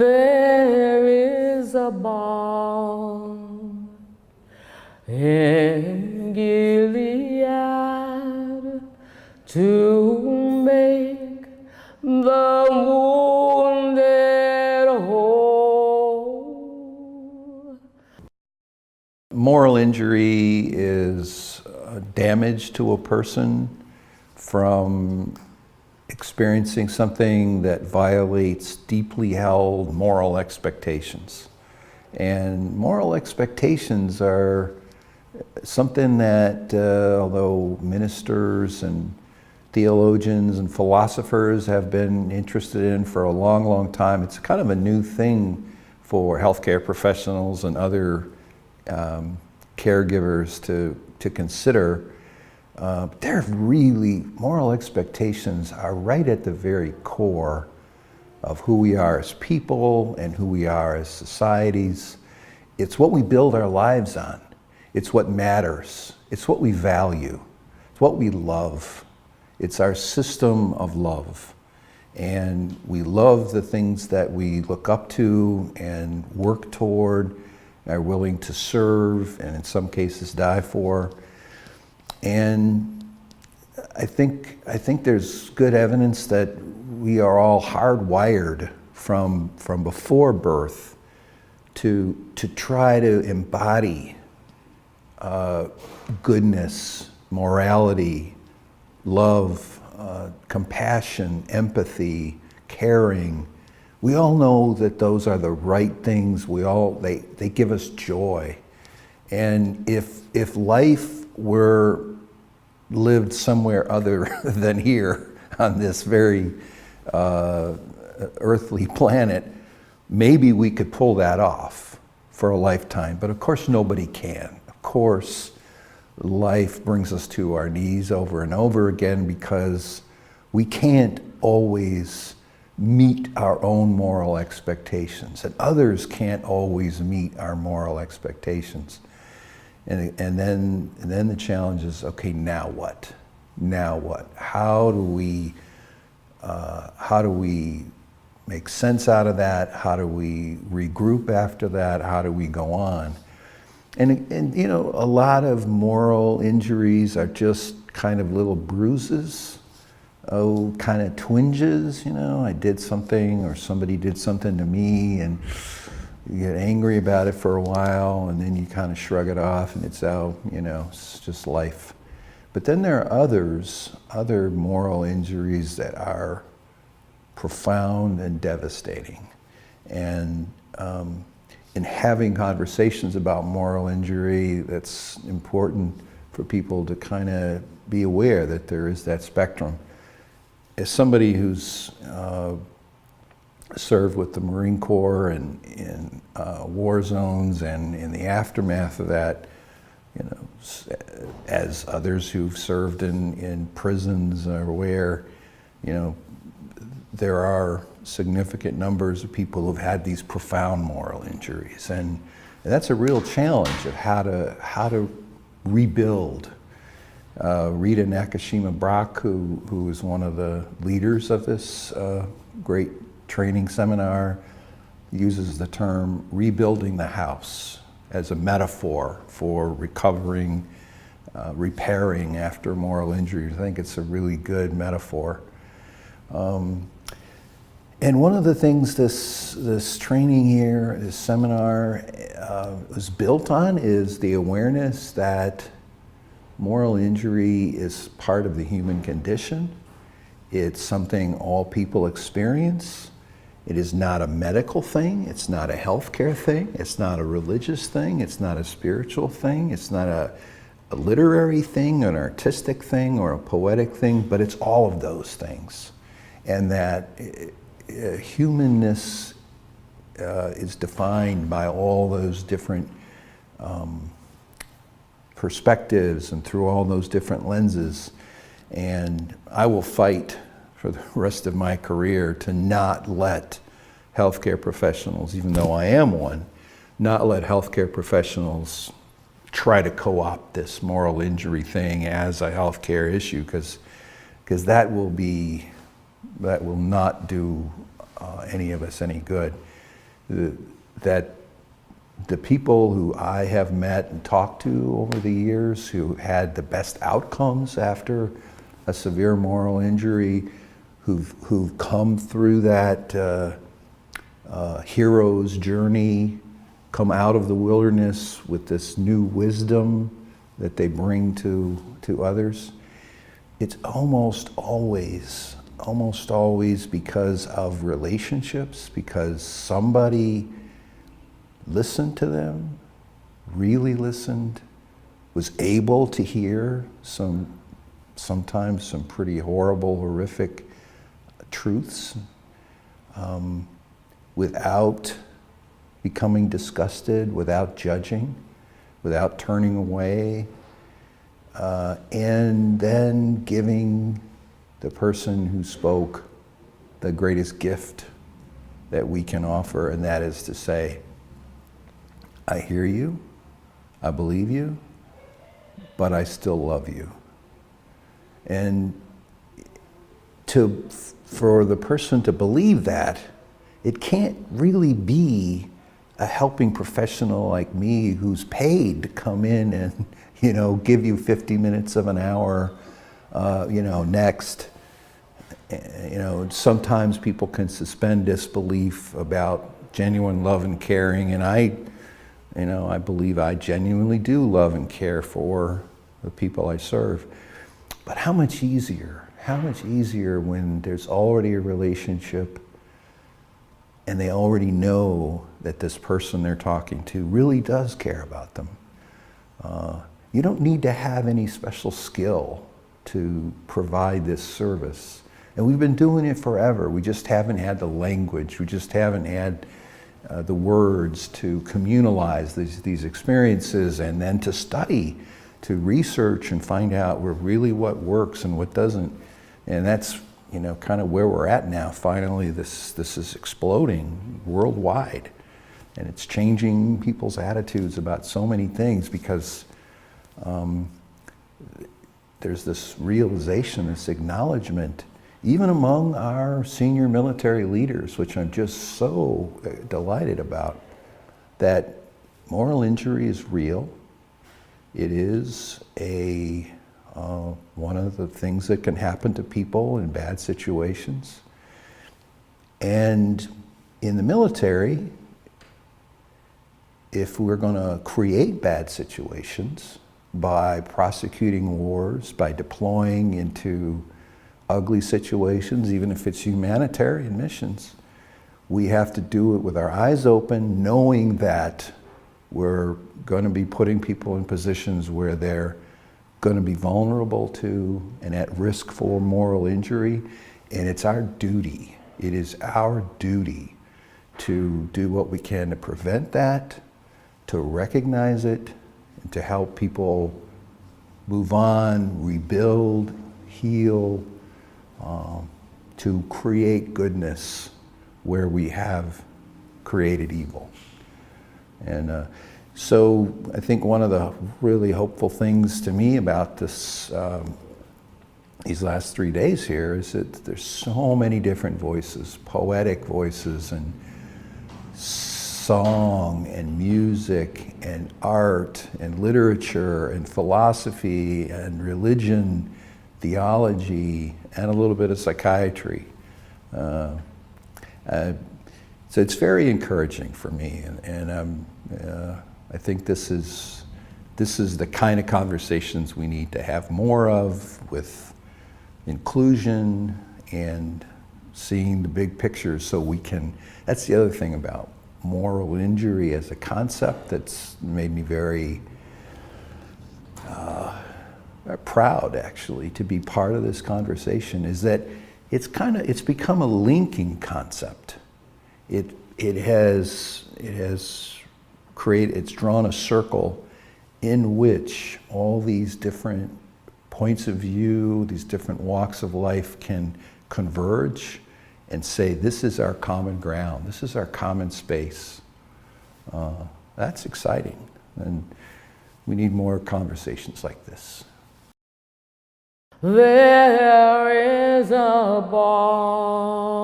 There is a balm in Gilead to make the wounded whole. Moral injury is damage to a person from experiencing something that violates deeply held moral expectations. And moral expectations are something that, although ministers and theologians and philosophers have been interested in for a long, long time, it's kind of a new thing for healthcare professionals and other caregivers to consider. They're really, moral expectations are right at the very core of who we are as people and who we are as societies. It's what we build our lives on. It's what matters. It's what we value. It's what we love. It's our system of love. And we love the things that we look up to and work toward, are willing to serve, and in some cases die for. And I think there's good evidence that we are all hardwired from before birth to try to embody goodness, morality, love, compassion, empathy, caring. We all know that those are the right things. They give us joy. And if life were lived somewhere other than here on this very earthly planet, maybe we could pull that off for a lifetime. But of course nobody can. Of course life brings us to our knees over and over again because we can't always meet our own moral expectations, and others can't always meet our moral expectations. And then the challenge is, okay, now what? Now what? How do we make sense out of that? How do we regroup after that? How do we go on? And you know, a lot of moral injuries are just kind of little bruises, kind of twinges, you know, I did something or somebody did something to me, and you get angry about it for a while, and then you kind of shrug it off, and it's you know, it's just life. But then there are other moral injuries that are profound and devastating. And in having conversations about moral injury, that's important for people to kind of be aware that there is that spectrum. As somebody who's served with the Marine Corps and in war zones and in the aftermath of that, you know, as others who've served in prisons or where, you know, there are significant numbers of people who've had these profound moral injuries, and that's a real challenge of how to rebuild. Rita Nakashima Brock, who is one of the leaders of this great training seminar, uses the term rebuilding the house as a metaphor for recovering, repairing after moral injury. I think it's a really good metaphor. And one of the things this training here, this seminar, was built on is the awareness that moral injury is part of the human condition. It's something all people experience. It is not a medical thing. It's not a healthcare thing. It's not a religious thing. It's not a spiritual thing. It's not a literary thing, an artistic thing, or a poetic thing, but it's all of those things. And that humanness is defined by all those different perspectives and through all those different lenses. And I will fight for the rest of my career to not let healthcare professionals, even though I am one, not let healthcare professionals try to co-opt this moral injury thing as a healthcare issue, because that will not do any of us any good. that the people who I have met and talked to over the years who had the best outcomes after a severe moral injury, who've come through that hero's journey, come out of the wilderness with this new wisdom that they bring to others, it's almost always because of relationships, because somebody listened to them, really listened, was able to hear sometimes some pretty horrible, horrific truths without becoming disgusted, without judging, without turning away, and then giving the person who spoke the greatest gift that we can offer, and that is to say, I hear you, I believe you, but I still love you. And for the person to believe that, it can't really be a helping professional like me who's paid to come in and, give you 50 minutes of an hour, next. Sometimes people can suspend disbelief about genuine love and caring, and I believe I genuinely do love and care for the people I serve. But how much easier when there's already a relationship and they already know that this person they're talking to really does care about them. You don't need to have any special skill to provide this service. And we've been doing it forever. We just haven't had the language. We just haven't had the words to communalize these experiences, and then to study, to research and find out really what works and what doesn't. And that's kind of where we're at now. Finally, this is exploding worldwide, and it's changing people's attitudes about so many things, because there's this realization, this acknowledgement, even among our senior military leaders, which I'm just so delighted about, that moral injury is real. It is one of the things that can happen to people in bad situations. And in the military, if we're going to create bad situations by prosecuting wars, by deploying into ugly situations, even if it's humanitarian missions, we have to do it with our eyes open, knowing that we're going to be putting people in positions where they're going to be vulnerable to and at risk for moral injury. And it's our duty, it is our duty to do what we can to prevent that, to recognize it, and to help people move on, rebuild, heal, to create goodness where we have created evil. And so I think one of the really hopeful things to me about this, these last 3 days here, is that there's so many different voices, poetic voices, and song and music and art and literature and philosophy and religion, theology, and a little bit of psychiatry. So it's very encouraging for me, and I think this is the kind of conversations we need to have more of, with inclusion and seeing the big picture, so we can. That's the other thing about moral injury as a concept that's made me very proud, actually, to be part of this conversation, is that it's become a linking concept. It's drawn a circle in which all these different points of view, these different walks of life can converge and say, this is our common ground, this is our common space. That's exciting, and we need more conversations like this. There is a balm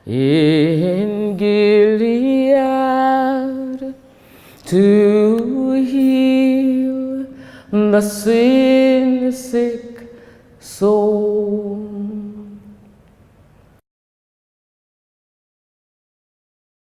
in Gilead to heal the sin sick soul.